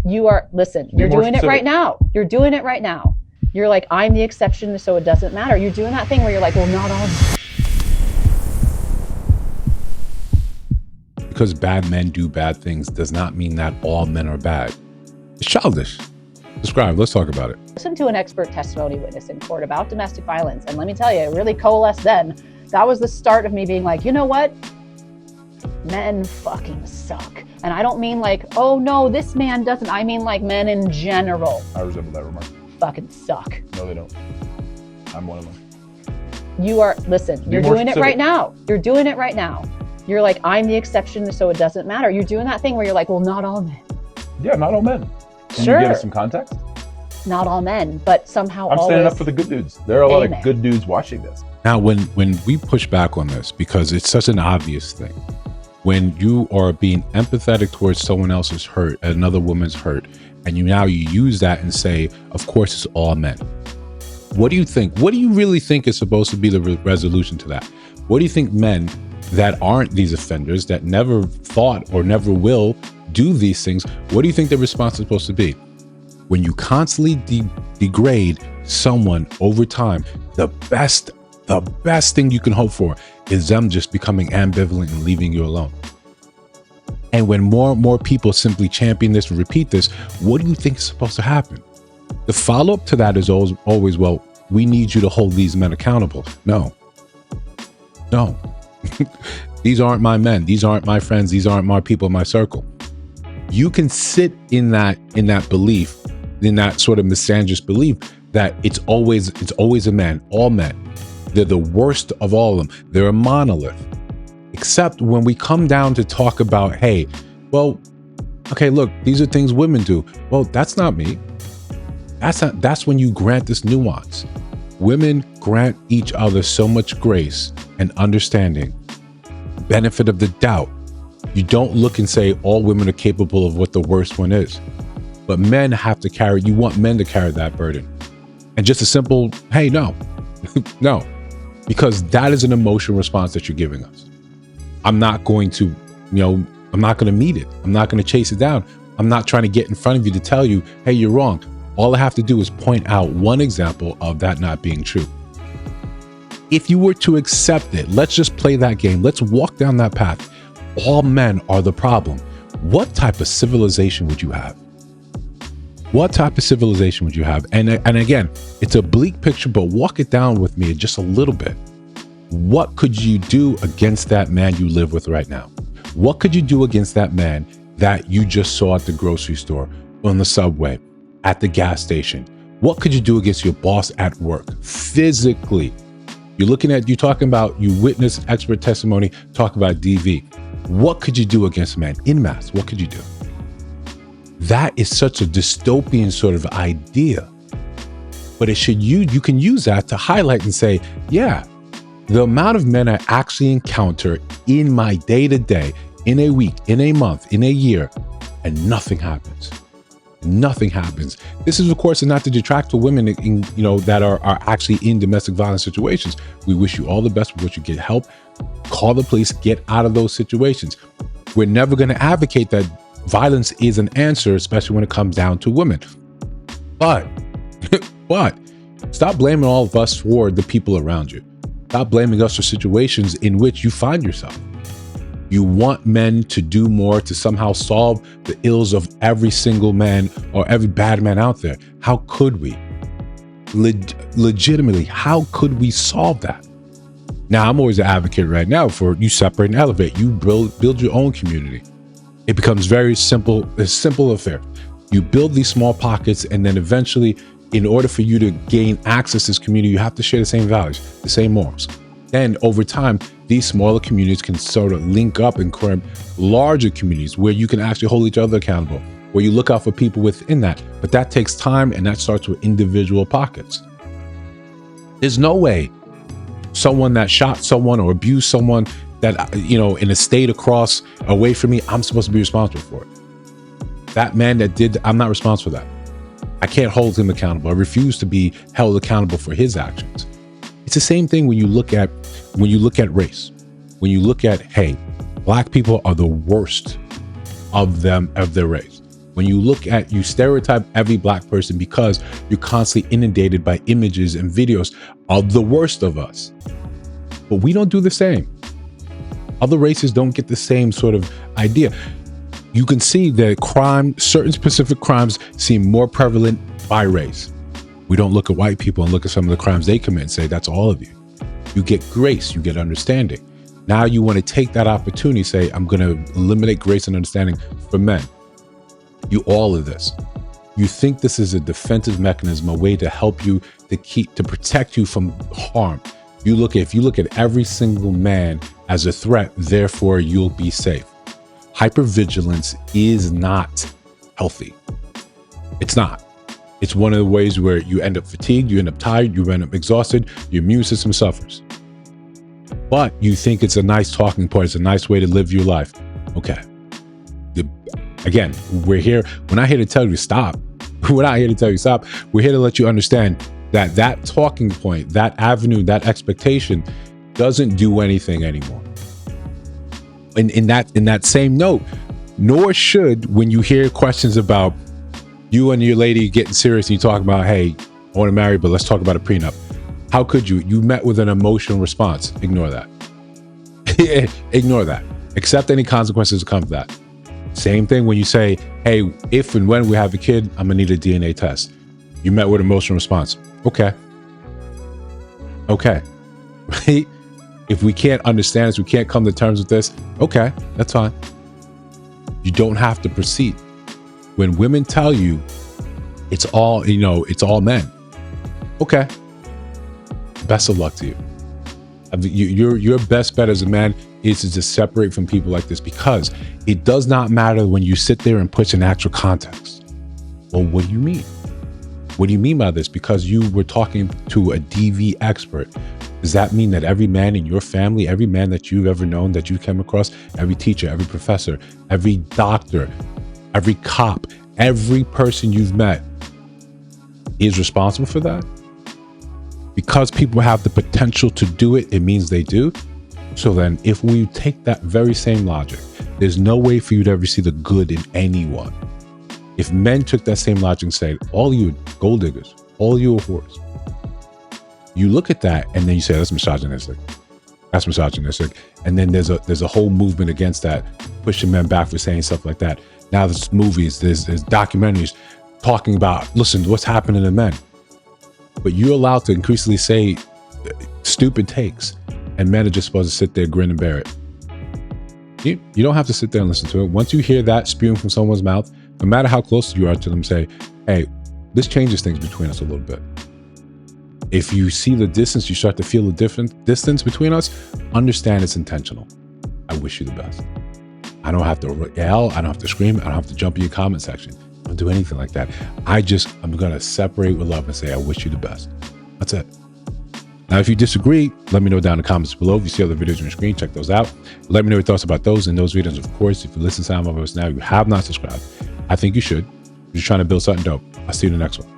You are, listen, you're doing it right now. You're doing it right now. You're like, I'm the exception, so it doesn't matter. You're doing that thing where you're like, well, not all. Because bad men do bad things does not mean that all men are bad. It's childish. Describe, let's talk about it. Listen to an expert testimony witness in court about domestic violence. And let me tell you, it really coalesced then. That was the start of me being like, you know what? Men fucking suck. And I don't mean like, oh no, this man doesn't. I mean like men in general. I resemble that remark. Fucking suck. No, they don't. I'm one of them. You are, listen, you're doing it right now. You're doing it right now. You're like, I'm the exception, so it doesn't matter. You're doing that thing where you're like, well, not all men. Yeah, not all men. Can Sure. you give us some context? Not all men, but somehow I'm standing up for the good dudes. There are a lot of good dudes watching this. Now, when we push back on this, because it's such an obvious thing, when you are being empathetic towards someone else's hurt, another woman's hurt, and you use that and say, of course, it's all men. What do you think? What do you really think is supposed to be the resolution to that? What do you think men that aren't these offenders, that never thought or never will do these things, what do you think the response is supposed to be? When you constantly degrade someone over time, the best thing you can hope for is them just becoming ambivalent and leaving you alone. And when more and more people simply champion this and repeat this, what do you think is supposed to happen? The follow-up to that is always, well, we need you to hold these men accountable. No. These aren't my men. These aren't my friends. These aren't my people in my circle. You can sit in that belief, in that sort of misandrous belief that it's always a man, all men. They're the worst of all of them. They're a monolith. Except when we come down to talk about, hey, well, okay, look, these are things women do. Well, that's not me. That's when you grant this nuance. Women grant each other so much grace and understanding, benefit of the doubt. You don't look and say all women are capable of what the worst one is. But men have to carry, you want men to carry that burden. And just a simple, hey, no, no, because that is an emotional response that you're giving us. I'm not going to, I'm not going to meet it. I'm not going to chase it down. I'm not trying to get in front of you to tell you, hey, you're wrong. All I have to do is point out one example of that not being true. If you were to accept it, let's just play that game. Let's walk down that path. All men are the problem. What type of civilization would you have? What type of civilization would you have? And again, it's a bleak picture, but walk it down with me just a little bit. What could you do against that man you live with right now? What could you do against that man that you just saw at the grocery store, on the subway, at the gas station? What could you do against your boss at work physically? You talking about, you witness expert testimony, talk about DV. What could you do against a man en masse? What could you do? That is such a dystopian sort of idea, but you can use that to highlight and say, yeah, the amount of men I actually encounter in my day-to-day, in a week, in a month, in a year, and nothing happens. Nothing happens. This is, of course, not to detract to women that are actually in domestic violence situations. We wish you all the best. We wish you get help. Call the police. Get out of those situations. We're never going to advocate that violence is an answer, especially when it comes down to women. But stop blaming all of us for the people around you. Stop blaming us for situations in which you find yourself. You want men to do more to somehow solve the ills of every single man or every bad man out there. How could we? Legitimately, how could we solve that? Now, I'm always an advocate right now for you separate and elevate. You build your own community. It becomes very simple, a simple affair. You build these small pockets, and then eventually, in order for you to gain access to this community, you have to share the same values, the same morals. Then over time, these smaller communities can sort of link up and create larger communities where you can actually hold each other accountable, where you look out for people within that. But that takes time, and that starts with individual pockets. There's no way someone that shot someone or abused someone that, in a state across away from me, I'm supposed to be responsible for it. That man that did, I'm not responsible for that. I can't hold him accountable. I refuse to be held accountable for his actions. It's the same thing when you look at race. When you look at, hey, black people are the worst of their race. When you stereotype every black person because you're constantly inundated by images and videos of the worst of us. But we don't do the same. Other races don't get the same sort of idea. You can see that certain specific crimes seem more prevalent by race. We don't look at white people and look at some of the crimes they commit and say, that's all of you. You get grace, you get understanding. Now you want to take that opportunity, say, I'm going to eliminate grace and understanding for men. You all of this. You think this is a defensive mechanism, a way to help you to protect you from harm. If you look at every single man as a threat, therefore you'll be safe. Hypervigilance is not healthy. It's not. It's one of the ways where you end up fatigued, you end up tired, you end up exhausted, your immune system suffers. But you think it's a nice talking point, it's a nice way to live your life. Okay. Again, we're here. We're not here to tell you to stop. We're not here to tell you to stop. We're here to let you understand that talking point, that avenue, that expectation doesn't do anything anymore. In that same note, nor should, when you hear questions about you and your lady getting serious and you talk about, hey, I want to marry, but let's talk about a prenup. How could you? You met with an emotional response. Ignore that. Ignore that. Accept any consequences that come from that. Same thing when you say, hey, if and when we have a kid, I'm gonna need a DNA test. You met with an emotional response. Okay. Right? If we can't understand this, we can't come to terms with this. Okay, that's fine. You don't have to proceed. When women tell you it's all men. Okay. Best of luck to you. Your best bet as a man is to just separate from people like this, because it does not matter when you sit there and put in actual context. Well, what do you mean? What do you mean by this? Because you were talking to a DV expert. Does that mean that every man in your family, every man that you've ever known, that you came across, every teacher, every professor, every doctor, every cop, every person you've met is responsible for that? Because people have the potential to do it, it means they do. So then if we take that very same logic, there's no way for you to ever see the good in anyone. If men took that same logic and said, all you gold diggers, all you are whores, you look at that and then you say, that's misogynistic. That's misogynistic. And then there's a whole movement against that, pushing men back for saying stuff like that. Now there's movies, there's documentaries talking about, listen, what's happening to men. But you're allowed to increasingly say stupid takes, and men are just supposed to sit there, grin and bear it. You don't have to sit there and listen to it. Once you hear that spewing from someone's mouth, no matter how close you are to them, say, hey, this changes things between us a little bit. If you see the distance, you start to feel the different distance between us, understand it's intentional. I wish you the best. I don't have to yell, I don't have to scream, I don't have to jump in your comment section. I don't do anything like that. I'm gonna separate with love and say, I wish you the best. That's it. Now, if you disagree, let me know down in the comments below. If you see other videos on your screen, check those out. Let me know your thoughts about those and those videos. Of course, if you listen to some of us now, you have not subscribed. I think you should. You're just trying to build something dope. I'll see you in the next one.